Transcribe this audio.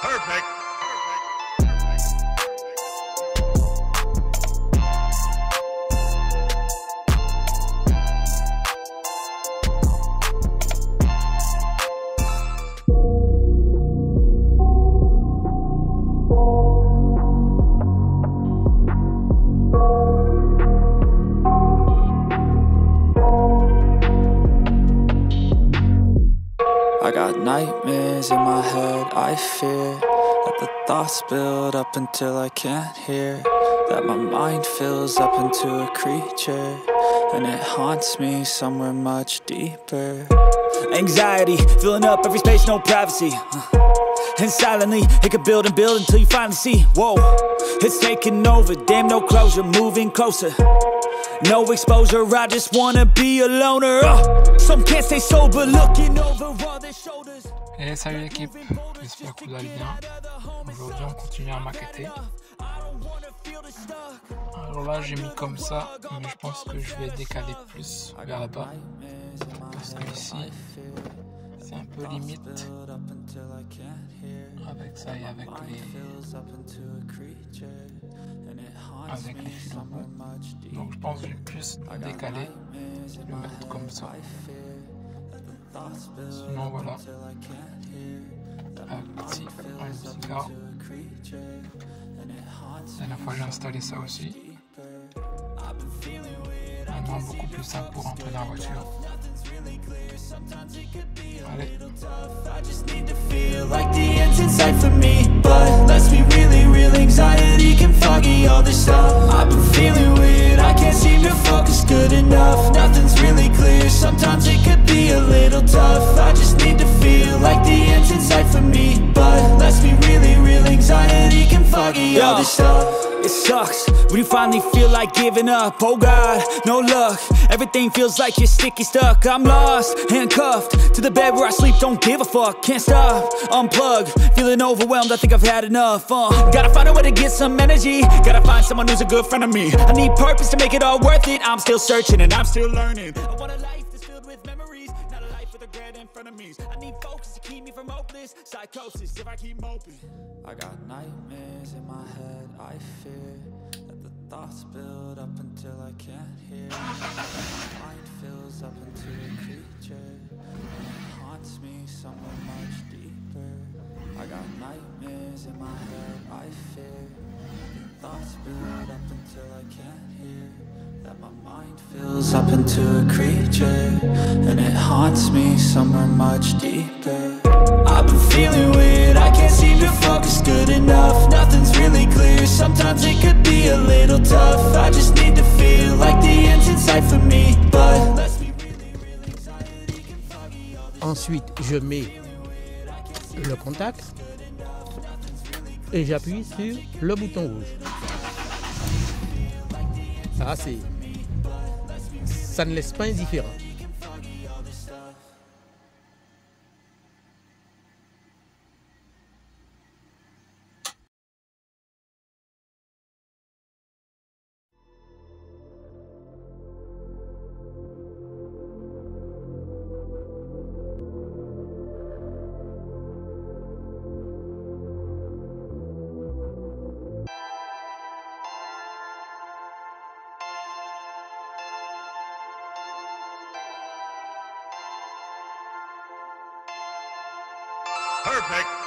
Perfect. I got nightmares in my head, I fear that the thoughts build up until I can't hear, that my mind fills up into a creature, and it haunts me somewhere much deeper. Anxiety, filling up every space, no privacy, and silently, it could build and build until you finally see, whoa, it's taking over, damn no closure, moving closer. No exposure, I just wanna be a loner. Some can't stay sober, looking over all their shoulders. Et salut l'équipe, j'espère que vous allez bien. Aujourd'hui on continue à maqueter. Alors là j'ai mis comme ça, mais je pense que je vais décaler plus vers là-bas. Parce que ici, c'est un peu limite. Avec ça et avec les fils en haut. Donc je pense que je vais plus décaler, le mettre comme ça. Sinon voilà, un petit gars. La dernière fois j'ai installé ça aussi. Maintenant beaucoup plus simple pour rentrer dans la voiture. Allez. I just need to feel like the end's in sight for me, but let's be really real, anxiety can foggy all this stuff. I've been feeling weird, I can't seem to focus good enough. Nothing's really clear, sometimes it could be a little tough. I just need to feel like the end's in sight for me, but let's be really real, anxiety can foggy all this stuff. It sucks when you finally feel like giving up. Oh God, no luck. Everything feels like you're sticky stuck. I'm lost, handcuffed to the bed where I sleep. Don't give a fuck, can't stop. Unplug, feeling overwhelmed. I think I've had enough. Gotta find a way to get some energy. Gotta find someone who's a good friend of me. I need purpose to make it all worth it. I'm still searching and I'm still learning. I want a life that's filled with memories, not a life with regret in front of me. I need focus to keep me from hopeless psychosis if I keep moping. I got nightmares in my head, I fear that the thoughts build up until I can't hear. My mind fills up into a creature, and it haunts me somewhere much deeper. I got nightmares in my head, I fear that the thoughts build up until I can't hear, that my mind fills up into a creature, and it haunts me somewhere much deeper. I've been feeling weird, I can't seem to focus good enough. Nothing's really clear, sometimes it could be a little tough. I just need to feel like the end's in sight for me, but let's be really real, anxiety can foggy all this. Ensuite, je mets le contact et j'appuie sur le bouton rouge. Ça ne laisse pas indifférent. Perfect.